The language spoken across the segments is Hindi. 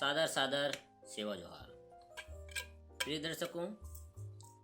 सादर सादर सेवा जोहार। प्रिय दर्शकों,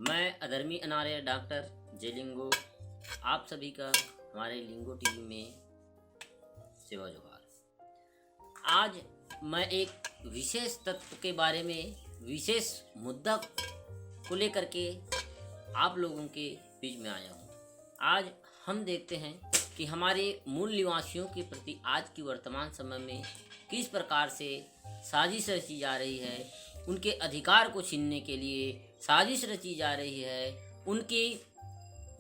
मैं अधर्मी अनार्य डॉक्टर जे लिंगो आप सभी का हमारे लिंगो टीवी में सेवा जोहार। आज मैं एक विशेष तत्व के बारे में, विशेष मुद्दा को लेकर के आप लोगों के बीच में आया हूँ। आज हम देखते हैं कि हमारे मूल निवासियों के प्रति आज की वर्तमान समय में किस प्रकार से साजिश रची जा रही है। उनके अधिकार को छीनने के लिए साजिश रची जा रही है, उनकी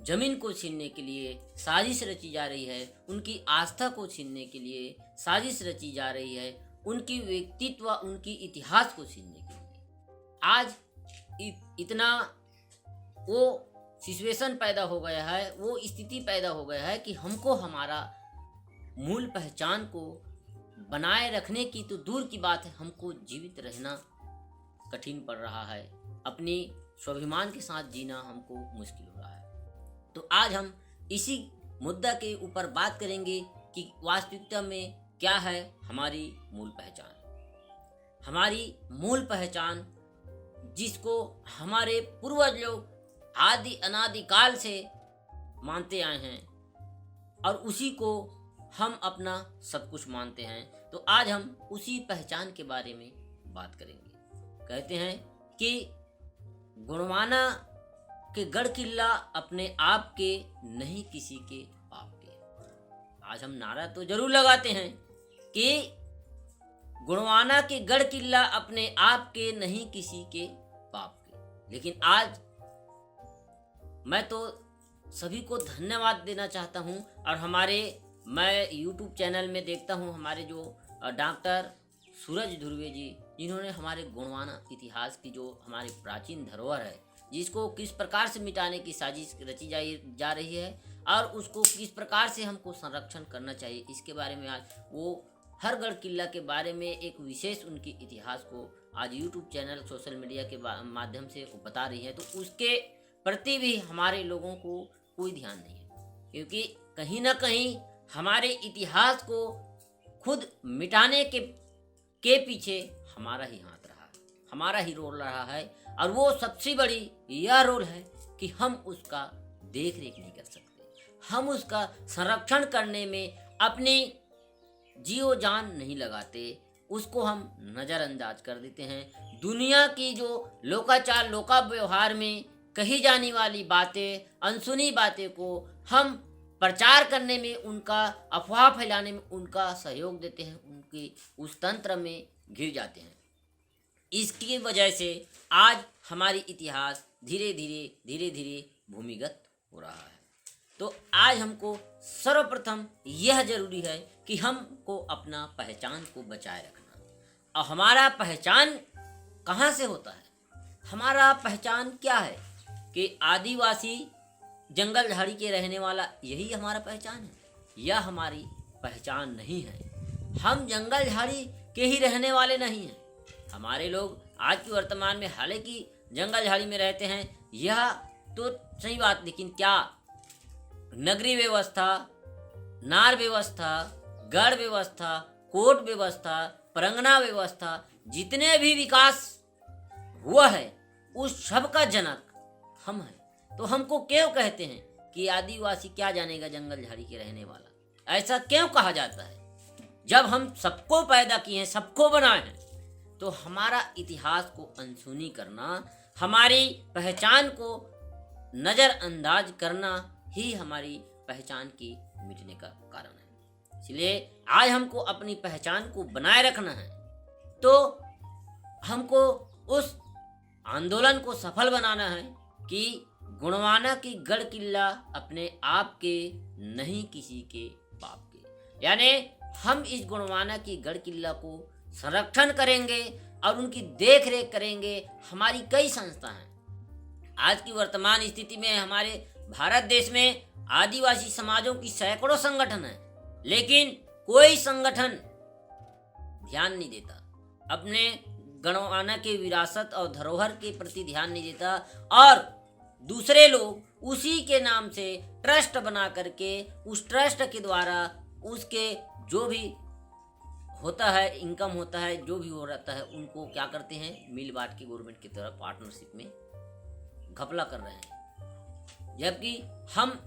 जमीन को छीनने के लिए साजिश रची जा रही है, उनकी आस्था को छीनने के लिए साजिश रची जा रही है, उनकी व्यक्तित्व, उनकी इतिहास को छीनने के लिए। आज इतना वो सिचुएशन पैदा हो गया है, वो स्थिति पैदा हो गया है कि हमको हमारा मूल पहचान को बनाए रखने की तो दूर की बात है, हमको जीवित रहना कठिन पड़ रहा है। अपनी स्वाभिमान के साथ जीना हमको मुश्किल हो रहा है। तो आज हम इसी मुद्दा के ऊपर बात करेंगे कि वास्तविकता में क्या है हमारी मूल पहचान। हमारी मूल पहचान, जिसको हमारे पूर्वज लोग आदि अनादि काल से मानते आए हैं और उसी को हम अपना सब कुछ मानते हैं। तो आज हम उसी पहचान के बारे में बात करेंगे। कहते हैं कि गुणवाना के गढ़ किला अपने आप के, नहीं किसी के बाप के। आज हम नारा तो जरूर लगाते हैं कि गुणवाना के गढ़ किला अपने आप के, नहीं किसी के बाप के, लेकिन आज मैं तो सभी को धन्यवाद देना चाहता हूं। और मैं यूट्यूब चैनल में देखता हूं हमारे जो डॉक्टर सूरज धुर्वे जी, जिन्होंने हमारे गुणवाना इतिहास की जो हमारी प्राचीन धरोहर है, जिसको किस प्रकार से मिटाने की साजिश रची जा रही है और उसको किस प्रकार से हमको संरक्षण करना चाहिए, इसके बारे में आज वो हर गढ़ किला के बारे में एक विशेष उनकी इतिहास को आज यूट्यूब चैनल, सोशल मीडिया के माध्यम से वो बता रही है। तो उसके प्रति भी हमारे लोगों को कोई ध्यान नहीं है, क्योंकि कहीं ना कहीं हमारे इतिहास को खुद मिटाने के पीछे हमारा ही हाथ रहा है, हमारा ही रोल रहा है। और वो सबसे बड़ी यह रोल है कि हम उसका देख रेख नहीं कर सकते, हम उसका संरक्षण करने में अपनी जीव जान नहीं लगाते, उसको हम नज़रअंदाज कर देते हैं। दुनिया की जो लोकाचार, लोका व्यवहार में कही जाने वाली बातें, अनसुनी बातें को हम प्रचार करने में, उनका अफवाह फैलाने में उनका सहयोग देते हैं, उनके उस तंत्र में घिर जाते हैं। इसकी वजह से आज हमारी इतिहास धीरे धीरे भूमिगत हो रहा है। तो आज हमको सर्वप्रथम यह जरूरी है कि हमको अपना पहचान को बचाए रखना। और हमारा पहचान कहाँ से होता है? हमारा पहचान क्या है कि आदिवासी जंगल झाड़ी के रहने वाला, यही हमारा पहचान है। यह हमारी पहचान नहीं है। हम जंगल झाड़ी के ही रहने वाले नहीं हैं। हमारे लोग आज की वर्तमान में हालांकि जंगल झाड़ी में रहते हैं, यह तो सही बात, लेकिन क्या नगरीय व्यवस्था, नार व्यवस्था, गढ़ व्यवस्था, कोट व्यवस्था, परंगना व्यवस्था, जितने भी विकास हुआ है उस सब का जनक हम हैं। तो हमको क्यों कहते हैं कि आदिवासी क्या जानेगा जंगल झाड़ी के रहने वाला? ऐसा क्यों कहा जाता है? जब हम सबको पैदा किए हैं, सबको बनाए हैं, तो हमारा इतिहास को अनसुनी करना, हमारी पहचान को नज़रअंदाज करना ही हमारी पहचान की मिटने का कारण है। इसलिए आज हमको अपनी पहचान को बनाए रखना है। तो हमको उस आंदोलन को सफल बनाना है कि गुणवाना की गढ़ किला अपने आप के, नहीं किसी के बाप के। यानी हम इस गुणवाना की गढ़ किला को संरक्षण करेंगे और उनकी देख रेख करेंगे। हमारी कई संस्था हैं। आज की वर्तमान स्थिति में हमारे भारत देश में आदिवासी समाजों की सैकड़ों संगठन हैं, लेकिन कोई संगठन ध्यान नहीं देता, अपने गुणवाना के विरासत और धरोहर के प्रति ध्यान नहीं देता। और दूसरे लोग उसी के नाम से ट्रस्ट बना करके, उस ट्रस्ट के द्वारा उसके जो भी होता है, इनकम होता है, जो भी हो रहता है, उनको क्या करते हैं, मिल बांट के गवर्नमेंट की तरफ पार्टनरशिप में घपला कर रहे हैं। जबकि हम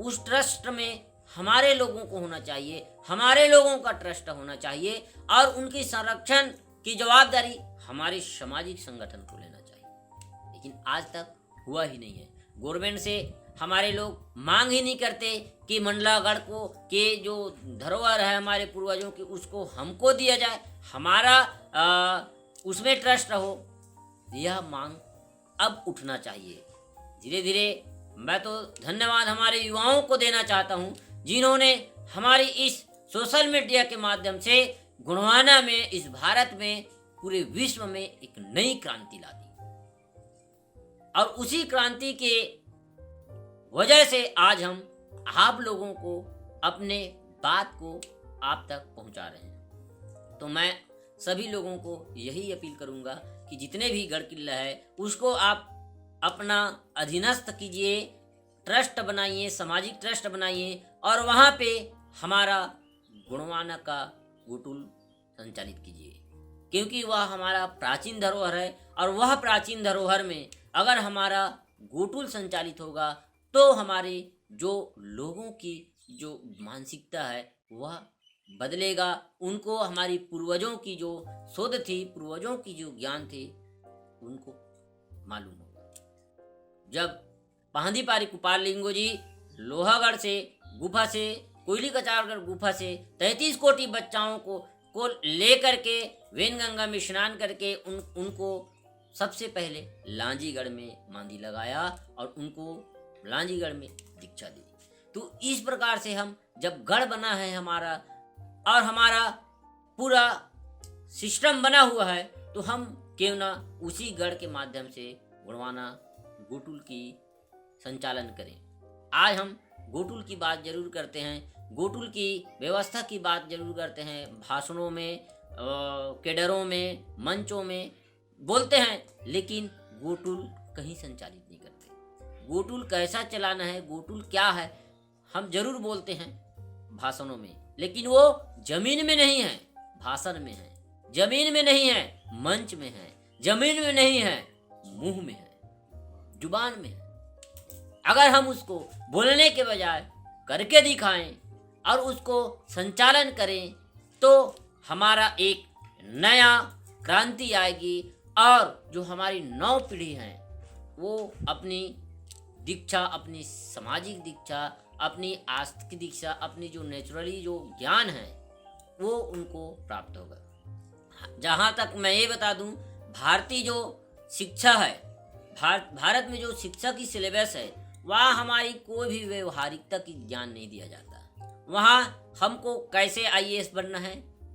उस ट्रस्ट में हमारे लोगों को होना चाहिए, हमारे लोगों का ट्रस्ट होना चाहिए और उनकी संरक्षण की जवाबदारी हमारे सामाजिक संगठन को लेना चाहिए। लेकिन आज तक हुआ ही नहीं है। गवर्नमेंट से हमारे लोग मांग ही नहीं करते कि मंडलागढ़ को के जो धरोहर है हमारे पूर्वजों की उसको हमको दिया जाए, हमारा उसमें ट्रस्ट रहो। यह मांग अब उठना चाहिए। धीरे धीरे मैं तो धन्यवाद हमारे युवाओं को देना चाहता हूँ, जिन्होंने हमारी इस सोशल मीडिया के माध्यम से गोंडवाना में, इस भारत में, पूरे विश्व में एक नई क्रांति ला दी। और उसी क्रांति के वजह से आज हम आप लोगों को अपने बात को आप तक पहुंचा रहे हैं। तो मैं सभी लोगों को यही अपील करूंगा कि जितने भी गढ़ किला है उसको आप अपना अधीनस्थ कीजिए, ट्रस्ट बनाइए, सामाजिक ट्रस्ट बनाइए और वहाँ पे हमारा गोंडवाना का गोटुल संचालित कीजिए, क्योंकि वह हमारा प्राचीन धरोहर है। और वह प्राचीन धरोहर में अगर हमारा गोटुल संचालित होगा तो हमारे जो लोगों की जो मानसिकता है वह बदलेगा। उनको हमारी पूर्वजों की जो शोध थी, पूर्वजों की जो ज्ञान थे, उनको मालूम होगा। जब पांदीपारी कुपाल लिंगो जी लोहागढ़ से गुफा से, कोयली कचारगढ़ गुफा से 33 कोटि बच्चाओं को लेकर के वेनगंगा में स्नान करके उनको सबसे पहले लांजीगढ़ में मांदी लगाया और उनको लांजीगढ़ में दीक्षा दी। तो इस प्रकार से हम जब गढ़ बना है हमारा और हमारा पूरा सिस्टम बना हुआ है, तो हम क्यों ना उसी गढ़ के माध्यम से गोंडवाना गोटुल की संचालन करें। आज हम गोटुल की बात जरूर करते हैं, गोटुल की व्यवस्था की बात जरूर करते हैं, भाषणों में, केडरों में, मंचों में बोलते हैं, लेकिन गोटुल कहीं संचालित नहीं करते। गोटुल कैसा चलाना है, गोटुल क्या है, हम जरूर बोलते हैं भाषणों में, लेकिन वो जमीन में नहीं है, भाषण में है। जमीन में नहीं है, मंच में है। जमीन में नहीं है, मुंह में है, जुबान में है। अगर हम उसको बोलने के बजाय करके दिखाएं और उसको संचालन करें तो हमारा एक नया क्रांति आएगी और जो हमारी नौ पीढ़ी हैं वो अपनी दीक्षा, अपनी सामाजिक दीक्षा, अपनी आस्तिक दीक्षा, अपनी जो नेचुरली जो ज्ञान है वो उनको प्राप्त होगा। जहाँ तक मैं ये बता दूं, भारतीय जो शिक्षा है, भारत में जो शिक्षा की सिलेबस है, वहाँ हमारी कोई भी व्यवहारिकता की ज्ञान नहीं दिया जाता। वहाँ हमको कैसे आईएएस बनना है,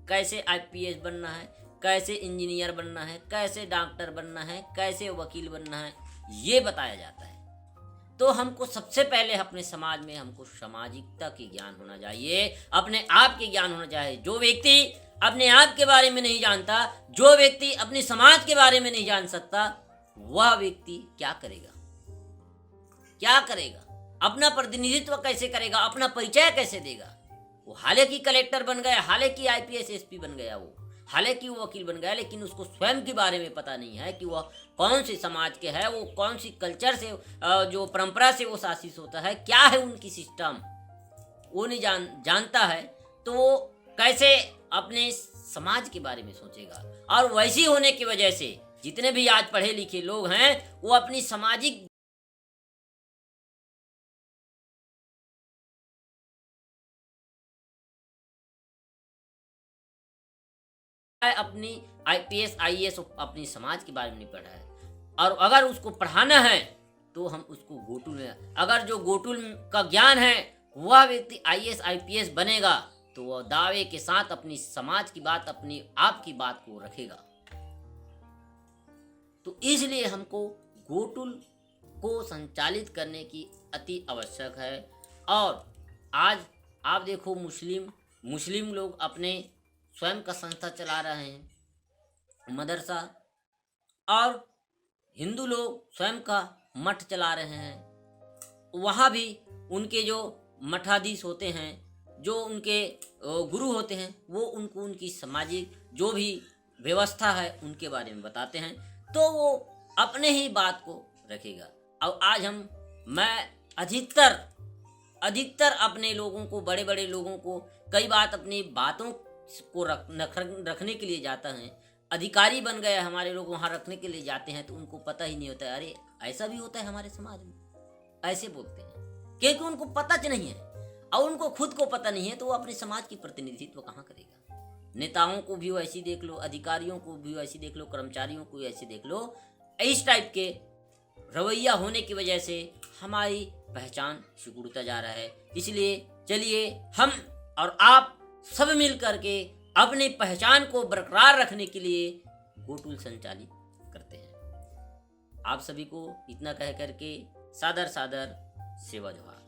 कैसे आईपीएस बनना है, कैसे इंजीनियर बनना है, कैसे डॉक्टर बनना है, कैसे वकील बनना है, ये बताया जाता है। तो हमको सबसे पहले अपने समाज में हमको सामाजिकता की ज्ञान होना चाहिए, अपने आप के ज्ञान होना चाहिए। जो व्यक्ति अपने आप के बारे में नहीं जानता, जो व्यक्ति अपने समाज के बारे में नहीं जान सकता, वह व्यक्ति क्या करेगा, क्या करेगा, अपना प्रतिनिधित्व कैसे करेगा, अपना परिचय कैसे देगा। वो हालांकि कलेक्टर बन गया, हालांकि आईपीएस एसपी बन गया, वो हालांकि वो वकील बन गया, लेकिन उसको स्वयं के बारे में पता नहीं है कि वह कौन से समाज के है, वो कौन सी कल्चर से, जो परंपरा से वो शासित होता है, क्या है उनकी सिस्टम, वो नहीं जानता है। तो वो कैसे अपने समाज के बारे में सोचेगा। और वैसी होने की वजह से जितने भी आज पढ़े लिखे लोग हैं वो अपनी सामाजिक अपनी आईपीएस आईएएस अपनी समाज के बारे में नहीं पढ़ा है। और अगर उसको पढ़ाना है तो हम उसको गोटुल में, अगर जो गोटुल का ज्ञान है वह व्यक्ति आईएएस आईपीएस बनेगा तो वह दावे के साथ अपनी समाज की बात, अपनी आप की बात को रखेगा। तो इसलिए हमको गोटुल को संचालित करने की अति आवश्यक है। और आज आप देखो, मुस्लिम लोग अपने स्वयं का संस्था चला रहे हैं, मदरसा, और हिंदू लोग स्वयं का मठ चला रहे हैं। वहाँ भी उनके जो मठाधीश होते हैं जो उनके गुरु होते हैं वो उनको उनकी सामाजिक जो भी व्यवस्था है उनके बारे में बताते हैं, तो वो अपने ही बात को रखेगा। अब आज मैं अधिकतर अपने लोगों को, बड़े बड़े लोगों को कई बात अपनी बातों को रखने के लिए जाता है, अधिकारी बन गए हमारे लोग, वहाँ रखने के लिए जाते हैं तो उनको पता ही नहीं होता है, अरे ऐसा भी होता है हमारे समाज में, ऐसे बोलते हैं क्योंकि उनको पता नहीं है और उनको खुद को पता नहीं है, तो वो अपने समाज की प्रतिनिधित्व कहाँ करेगा। नेताओं को भी वैसे देख लो, अधिकारियों को भी वैसे देख लो, कर्मचारियों को भी ऐसे देख लो। इस टाइप के रवैया होने की वजह से हमारी पहचान सिकुड़ता जा रहा है। इसलिए चलिए हम और आप सब मिल करके अपनी पहचान को बरकरार रखने के लिए गोटूल संचालित करते हैं। आप सभी को इतना कह करके सादर सादर सेवा जोहार।